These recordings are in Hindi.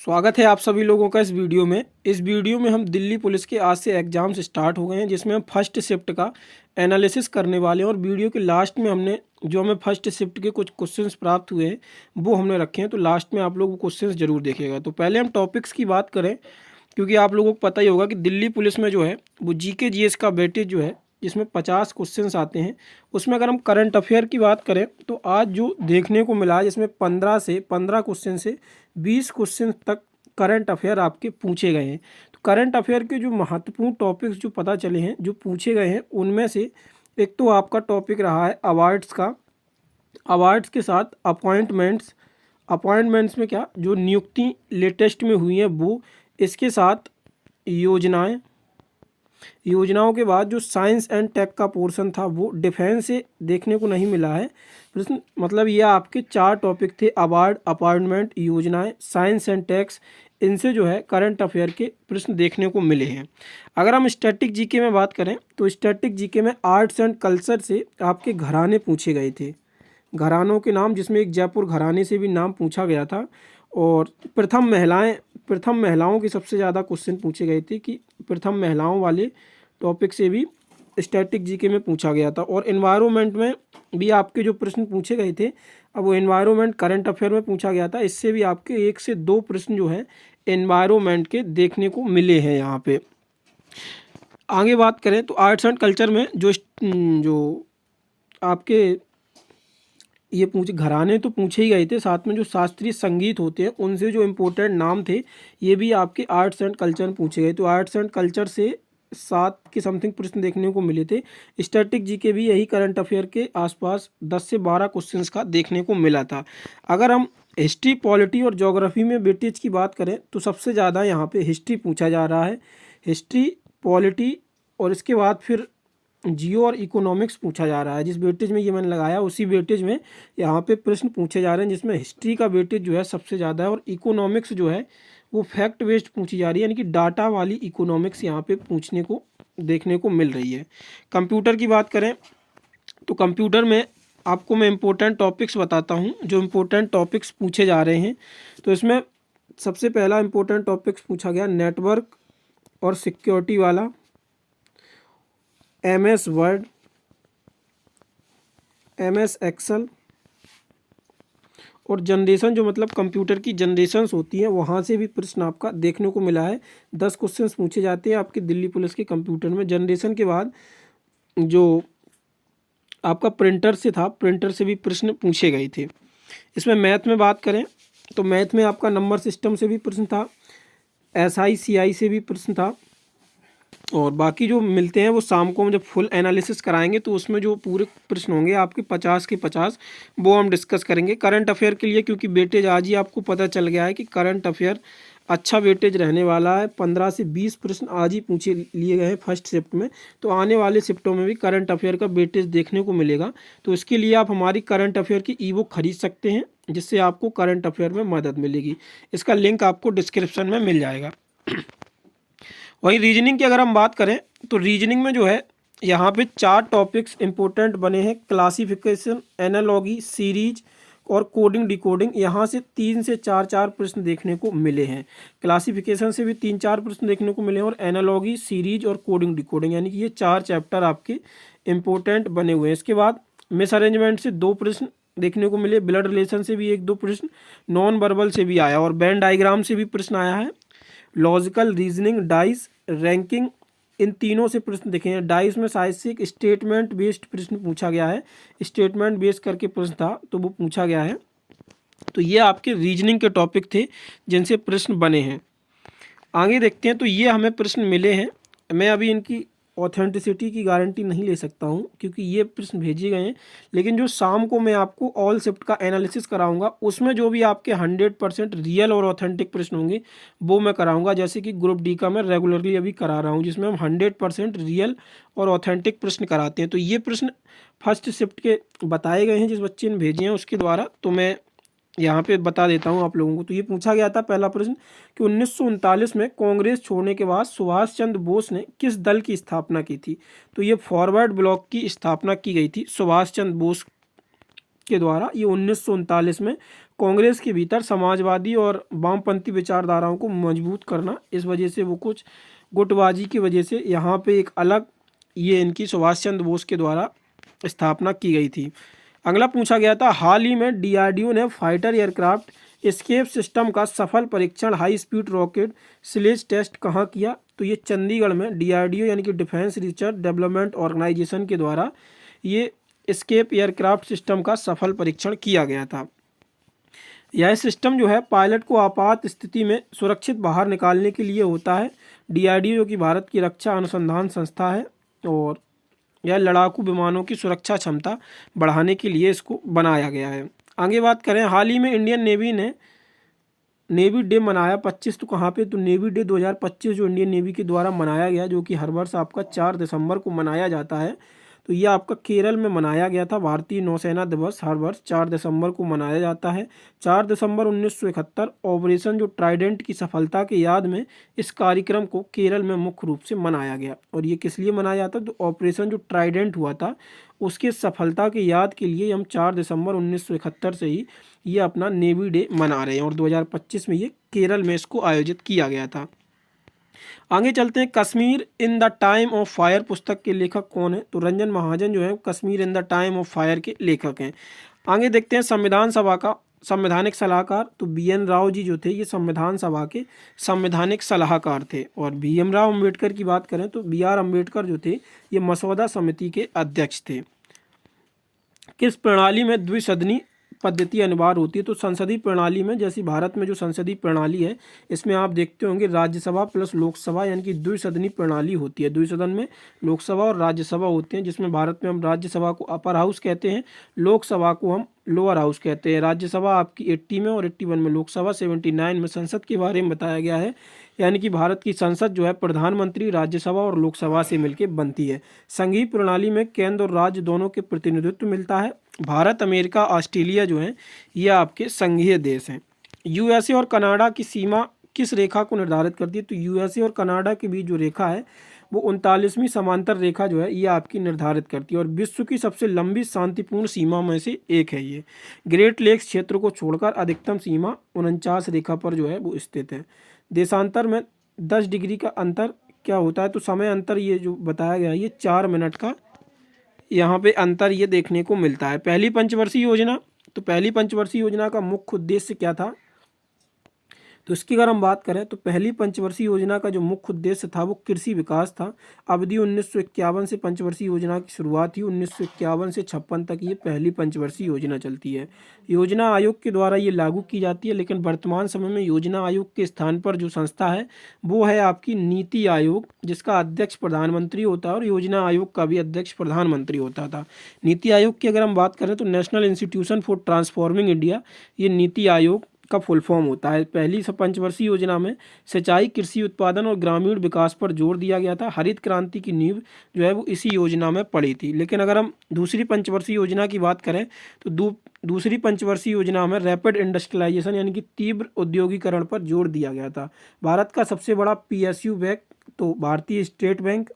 स्वागत है आप सभी लोगों का इस वीडियो में। इस वीडियो में हम दिल्ली पुलिस के आज से एग्ज़ाम्स स्टार्ट हो गए हैं, जिसमें हम फर्स्ट शिफ्ट का एनालिसिस करने वाले हैं। और वीडियो के लास्ट में हमें फर्स्ट शिफ्ट के कुछ क्वेश्चंस प्राप्त हुए हैं वो हमने रखे हैं, तो लास्ट में आप लोग वो क्वेश्चंस जरूर देखिएगा। तो पहले हम टॉपिक्स की बात करें, क्योंकि आप लोगों को पता ही होगा कि दिल्ली पुलिस में जो है वो जीके जीएस का वेटेज जो है, जिसमें 50 क्वेश्चंस आते हैं। उसमें अगर हम करंट अफेयर की बात करें तो आज जो देखने को मिला है, जिसमें 15 क्वेश्चन से 20 क्वेश्चन तक करंट अफेयर आपके पूछे गए हैं। तो करंट अफेयर के जो महत्वपूर्ण टॉपिक्स जो पता चले हैं, जो पूछे गए हैं, उनमें से एक तो आपका टॉपिक रहा है अवार्ड्स का। अवार्ड्स के साथ अपॉइंटमेंट्स में क्या जो नियुक्ति लेटेस्ट में हुई है वो, इसके साथ योजनाओं के बाद जो साइंस एंड टेक का पोर्शन था वो डिफेंस से देखने को नहीं मिला है प्रश्न। मतलब ये आपके 4 टॉपिक थे, अवार्ड, अपॉइंटमेंट, योजनाएं, साइंस एंड टेक्स। इनसे जो है करंट अफेयर के प्रश्न देखने को मिले हैं। अगर हम स्टैटिक जीके में बात करें तो स्टैटिक जीके में आर्ट्स एंड कल्चर से आपके घराने पूछे गए थे, घरानों के नाम, जिसमें एक जयपुर घराने से भी नाम पूछा गया था। और प्रथम महिलाओं की सबसे ज़्यादा क्वेश्चन पूछे गए थे कि प्रथम महिलाओं वाले टॉपिक से भी स्टैटिक जीके में पूछा गया था। और एनवायरनमेंट में भी आपके जो प्रश्न पूछे गए थे, अब वो एनवायरनमेंट करंट अफेयर में पूछा गया था। इससे भी आपके 1 से 2 प्रश्न जो है एनवायरनमेंट के देखने को मिले हैं यहाँ पे। आगे बात करें तो आर्ट्स एंड कल्चर में जो आपके ये घराने तो पूछे ही गए थे, साथ में जो शास्त्रीय संगीत होते हैं उनसे जो इम्पोर्टेंट नाम थे ये भी आपके आर्ट्स एंड कल्चर में पूछे गए। तो आर्ट्स एंड कल्चर से 7 के समथिंग प्रश्न देखने को मिले थे। स्टैटिक जीके भी यही करंट अफेयर के आसपास 10 से 12 क्वेश्चंस का देखने को मिला था। अगर हम हिस्ट्री, पॉलिटी और ज्योग्राफी में वेटेज की बात करें तो सबसे ज़्यादा यहाँ पे हिस्ट्री पूछा जा रहा है। हिस्ट्री, पॉलिटी और इसके बाद फिर जियो और इकोनॉमिक्स पूछा जा रहा है। जिस वेटेज में ये मैंने लगाया उसी वेटेज में यहाँ पे प्रश्न पूछे जा रहे हैं, जिसमें हिस्ट्री का वेटेज जो है सबसे ज़्यादा है और इकोनॉमिक्स जो है वो फैक्ट बेस्ड पूछी जा रही है, यानी कि डाटा वाली इकोनॉमिक्स यहाँ पे पूछने को देखने को मिल रही है। कंप्यूटर की बात करें तो कंप्यूटर में आपको मैं इम्पोर्टेंट टॉपिक्स बताता हूँ, जो इम्पोर्टेंट टॉपिक्स पूछे जा रहे हैं। तो इसमें सबसे पहला इम्पोर्टेंट टॉपिक्स पूछा गया नेटवर्क और सिक्योरिटी वाला, MS वर्ड, MS एक्सेल और जनरेशन, जो मतलब कंप्यूटर की जनरेशन्स होती हैं, वहाँ से भी प्रश्न आपका देखने को मिला है। 10 क्वेश्चंस पूछे जाते हैं आपके दिल्ली पुलिस के कंप्यूटर में। जनरेशन के बाद जो आपका प्रिंटर से था, प्रिंटर से भी प्रश्न पूछे गए थे। इसमें मैथ में बात करें तो मैथ में आपका नंबर सिस्टम से भी प्रश्न था, SI CI से भी प्रश्न था। और बाकी जो मिलते हैं वो शाम को हम जब फुल एनालिसिस कराएंगे तो उसमें जो पूरे प्रश्न होंगे आपके 50 के 50 वो हम डिस्कस करेंगे। करंट अफेयर के लिए क्योंकि वेटेज आज ही आपको पता चल गया है कि करंट अफेयर अच्छा वेटेज रहने वाला है। 15 से 20 प्रश्न आज ही पूछे लिए गए हैं फर्स्ट शिफ्ट में, तो आने वाले शिफ्टों में भी करंट अफेयर का वेटेज देखने को मिलेगा। तो इसके लिए आप हमारी करंट अफेयर की ईबुक खरीद सकते हैं, जिससे आपको करंट अफेयर में मदद मिलेगी। इसका लिंक आपको डिस्क्रिप्शन में मिल जाएगा। वहीं रीजनिंग की अगर हम बात करें तो रीजनिंग में जो है यहाँ पे 4 टॉपिक्स इंपॉर्टेंट बने हैं, क्लासिफिकेशन, एनालॉगी, सीरीज और कोडिंग डिकोडिंग। यहाँ से 3 से 4 प्रश्न देखने को मिले हैं। क्लासिफिकेशन से भी 3-4 प्रश्न देखने को मिले हैं और एनालॉगी, सीरीज और कोडिंग डिकोडिंग, यानी कि ये 4 चैप्टर आपके इंपॉर्टेंट बने हुए हैं। इसके बाद मिस अरेंजमेंट से 2 प्रश्न देखने को मिले, ब्लड रिलेशन से भी 1-2 प्रश्न, नॉन वर्बल से भी आया और वेन डायग्राम से भी प्रश्न आया है। लॉजिकल रीजनिंग, डाइस, रैंकिंग, इन तीनों से प्रश्न देखे हैं। डाइस में शायद से एक स्टेटमेंट बेस्ड प्रश्न पूछा गया है, स्टेटमेंट बेस्ड करके प्रश्न था तो वो पूछा गया है। तो ये आपके रीजनिंग के टॉपिक थे जिनसे प्रश्न बने हैं। आगे देखते हैं तो ये हमें प्रश्न मिले हैं। मैं अभी इनकी ऑथेंटिसिटी की गारंटी नहीं ले सकता हूं क्योंकि ये प्रश्न भेजे गए हैं, लेकिन जो शाम को मैं आपको ऑल शिफ्ट का एनालिसिस कराऊंगा उसमें जो भी आपके 100% रियल और ऑथेंटिक प्रश्न होंगे वो मैं कराऊंगा। जैसे कि ग्रुप डी का मैं रेगुलरली अभी करा रहा हूं, जिसमें हम 100% रियल और ऑथेंटिक प्रश्न कराते हैं। तो ये प्रश्न फर्स्ट शिफ्ट के बताए गए हैं जिस बच्चे ने भेजे हैं उसके द्वारा, तो मैं यहाँ पे बता देता हूँ आप लोगों को। तो ये पूछा गया था पहला प्रश्न कि 1939 में कांग्रेस छोड़ने के बाद सुभाष चंद्र बोस ने किस दल की स्थापना की थी। तो ये फॉरवर्ड ब्लॉक की स्थापना की गई थी सुभाष चंद्र बोस के द्वारा। ये 1939 में कांग्रेस के भीतर समाजवादी और वामपंथी विचारधाराओं को मजबूत करना, इस वजह से वो कुछ गुटबाजी की वजह से यहाँ पे एक अलग ये इनकी सुभाष चंद्र बोस के द्वारा स्थापना की गई थी। अगला पूछा गया था, हाल ही में डीआरडीओ ने फाइटर एयरक्राफ्ट एस्केप सिस्टम का सफल परीक्षण high speed rocket sled test कहाँ किया? तो ये चंडीगढ़ में डीआरडीओ यानी कि डिफेंस रिसर्च डेवलपमेंट ऑर्गेनाइजेशन के द्वारा ये एस्केप एयरक्राफ्ट सिस्टम का सफल परीक्षण किया गया था। यह सिस्टम जो है पायलट को आपात स्थिति में सुरक्षित बाहर निकालने के लिए होता है। डीआरडीओ जो कि भारत की रक्षा अनुसंधान संस्था है और यह लड़ाकू विमानों की सुरक्षा क्षमता बढ़ाने के लिए इसको बनाया गया है। आगे बात करें, हाल ही में इंडियन नेवी ने नेवी डे मनाया 25, तो कहाँ पे? तो नेवी डे 2025 जो इंडियन नेवी के द्वारा मनाया गया, जो कि हर वर्ष आपका 4 दिसंबर को मनाया जाता है, तो यह आपका केरल में मनाया गया था। भारतीय नौसेना दिवस हर वर्ष 4 दिसंबर को मनाया जाता है। 4 दिसंबर 1971 ऑपरेशन जो ट्राइडेंट की सफलता के याद में इस कार्यक्रम को केरल में मुख्य रूप से मनाया गया। और ये किस लिए मनाया जाता है? तो ऑपरेशन जो ट्राइडेंट हुआ था उसके सफलता की याद के लिए हम 4 दिसंबर 1971 से ही ये अपना नेवी डे मना रहे हैं और 2025 में ये केरल में इसको आयोजित किया गया था। आगे चलते हैं, Kashmir in the time of fire पुस्तक के लेखक कौन है? तो रंजन महाजन जो है Kashmir in the time of fire के लेखक हैं। आगे देखते हैं संविधान सभा का संवैधानिक सलाहकार, तो बीएन राव जी जो थे ये संविधान सभा के संवैधानिक सलाहकार थे। और भीम राव अम्बेडकर की बात करें तो बीआर अम्बेडकर जो थे ये मसौदा समिति के अध्यक्ष थे। किस प्रणाली में द्विसदनी पद्धति अनिवार्य होती है? तो संसदीय प्रणाली में, जैसी भारत में जो संसदीय प्रणाली है इसमें आप देखते होंगे राज्यसभा प्लस लोकसभा यानी कि द्विसदनी प्रणाली होती है। द्विसदन में लोकसभा और राज्यसभा होते हैं, जिसमें भारत में हम राज्यसभा को अपर हाउस कहते हैं, लोकसभा को हम लोअर हाउस कहते हैं। राज्यसभा आपकी 80 में और 81 में, लोकसभा 79 में। संसद के बारे में बताया गया है, यानी कि भारत की संसद जो है प्रधानमंत्री, राज्यसभा और लोकसभा से मिलकर बनती है। संघीय प्रणाली में केंद्र और राज्य दोनों के प्रतिनिधित्व मिलता है। भारत, अमेरिका, ऑस्ट्रेलिया जो है ये आपके संघीय देश हैं। यूएसए और कनाडा की सीमा किस रेखा को निर्धारित करती है? तो यूएसए और कनाडा के बीच जो रेखा है वो 39वीं समांतर रेखा जो है ये आपकी निर्धारित करती है और विश्व की सबसे लंबी शांतिपूर्ण सीमा में से एक है ये। ग्रेट लेक्स क्षेत्र को छोड़कर अधिकतम सीमा 49 रेखा पर जो है वो स्थित है। देशांतर में 10 डिग्री का अंतर क्या होता है? तो समय अंतर ये जो बताया गया है ये 4 मिनट का यहाँ पे अंतर ये देखने को मिलता है। पहली पंचवर्षीय योजना, तो पहली पंचवर्षीय योजना का मुख्य उद्देश्य क्या था? तो इसकी अगर हम बात करें तो पहली पंचवर्षीय योजना का जो मुख्य उद्देश्य था वो कृषि विकास था। अवधि 1951 से पंचवर्षीय योजना की शुरुआत हुई। 1951 से 56 तक ये पहली पंचवर्षीय योजना चलती है। योजना आयोग के द्वारा ये लागू की जाती है, लेकिन वर्तमान समय में योजना आयोग के स्थान पर जो संस्था है वो है आपकी नीति आयोग, जिसका अध्यक्ष प्रधानमंत्री होता है और योजना आयोग का भी अध्यक्ष प्रधानमंत्री होता था। नीति आयोग की अगर हम बात करें तो national institution for transforming India, ये नीति आयोग का फुल फॉर्म होता है। पहली पंचवर्षीय योजना में सिंचाई, कृषि उत्पादन और ग्रामीण विकास पर जोर दिया गया था। हरित क्रांति की नींव जो है वो इसी योजना में पड़ी थी। लेकिन अगर हम दूसरी पंचवर्षीय योजना की बात करें तो दूसरी पंचवर्षीय योजना में रैपिड इंडस्ट्रियलाइजेशन यानी कि तीव्र औद्योगिकरण पर जोर दिया गया था। भारत का सबसे बड़ा पीएसयू बैंक, तो भारतीय स्टेट बैंक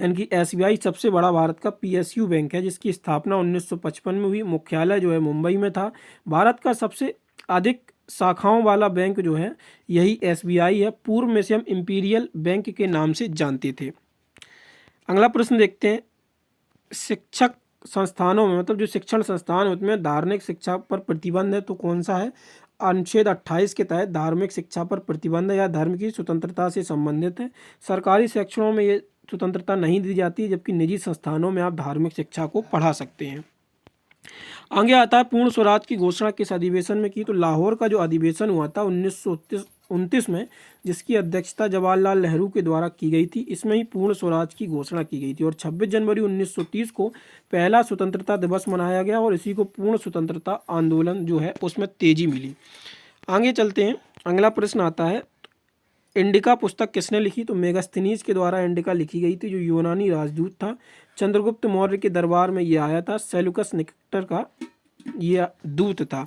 यानी कि एसबीआई सबसे बड़ा भारत का पीएसयू बैंक है, जिसकी स्थापना 1955 में हुई। मुख्यालय जो है मुंबई में था। भारत का सबसे अधिक शाखाओं वाला बैंक जो है यही एसबीआई है। पूर्व में से हम इंपीरियल बैंक के नाम से जानते थे। अगला प्रश्न देखते हैं, शिक्षक संस्थानों में, मतलब जो शिक्षण संस्थान होते हैं, धार्मिक शिक्षा पर प्रतिबंध है, तो कौन सा है? अनुच्छेद 28 के तहत धार्मिक शिक्षा पर प्रतिबंध है या धर्म की स्वतंत्रता से संबंधित है। सरकारी शिक्षणों में ये स्वतंत्रता नहीं दी जाती है, जबकि निजी संस्थानों में आप धार्मिक शिक्षा को पढ़ा सकते हैं। आगे आता है पूर्ण स्वराज की घोषणा किस अधिवेशन में की? तो लाहौर का जो अधिवेशन हुआ था 1929 में, जिसकी अध्यक्षता जवाहरलाल नेहरू के द्वारा की गई थी, इसमें ही पूर्ण स्वराज की घोषणा की गई थी। और 26 जनवरी 1930 को पहला स्वतंत्रता दिवस मनाया गया और इसी को पूर्ण स्वतंत्रता आंदोलन जो है उसमें तेजी मिली। आगे चलते हैं, अगला प्रश्न आता है, इंडिका पुस्तक किसने लिखी? तो मेगास्थनीज के द्वारा इंडिका लिखी गई थी, जो यूनानी राजदूत था। चंद्रगुप्त मौर्य के दरबार में ये आया था। सेल्यूकस निकेटर का ये दूत था।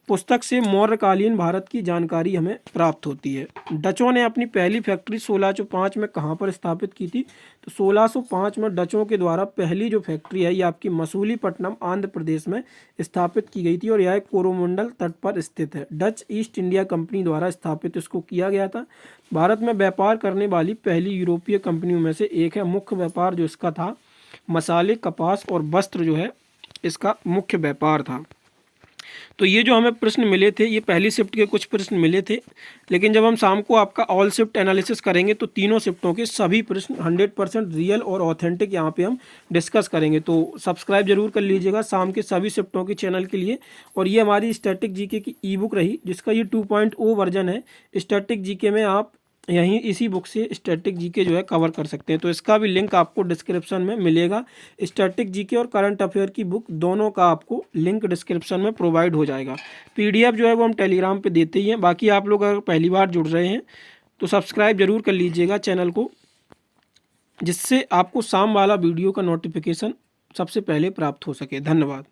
पुस्तक से मौर्यकालीन भारत की जानकारी हमें प्राप्त होती है। डचों ने अपनी पहली फैक्ट्री 1605 में कहाँ पर स्थापित की थी? तो 1605 में डचों के द्वारा पहली जो फैक्ट्री है ये आपकी मसूलीपट्टनम आंध्र प्रदेश में स्थापित की गई थी और यह कोरोमंडल तट पर स्थित है। डच ईस्ट इंडिया कंपनी द्वारा स्थापित इसको किया गया था। भारत में व्यापार करने वाली पहली यूरोपीय कंपनियों में से एक है। मुख्य व्यापार जो इसका था मसाले, कपास और वस्त्र जो है इसका मुख्य व्यापार था। तो ये जो हमें प्रश्न मिले थे ये पहली शिफ्ट के कुछ प्रश्न मिले थे, लेकिन जब हम शाम को आपका ऑल शिफ्ट एनालिसिस करेंगे तो तीनों शिफ्टों के सभी प्रश्न 100% रियल और ऑथेंटिक यहाँ पे हम डिस्कस करेंगे। तो सब्सक्राइब जरूर कर लीजिएगा शाम के सभी शिफ्टों के चैनल के लिए। और ये हमारी स्टैटिक जीके की ई बुक रही जिसका ये 2.0 वर्जन है। स्टैटिक जीके में आप यहीं इसी बुक से स्टैटिक जीके जो है कवर कर सकते हैं। तो इसका भी लिंक आपको डिस्क्रिप्शन में मिलेगा। स्टैटिक जीके और करंट अफेयर की बुक दोनों का आपको लिंक डिस्क्रिप्शन में प्रोवाइड हो जाएगा। पीडीएफ जो है वो हम टेलीग्राम पे देते ही हैं। बाकी आप लोग अगर पहली बार जुड़ रहे हैं तो सब्सक्राइब जरूर कर लीजिएगा चैनल को, जिससे आपको शाम वाला वीडियो का नोटिफिकेशन सबसे पहले प्राप्त हो सके। धन्यवाद।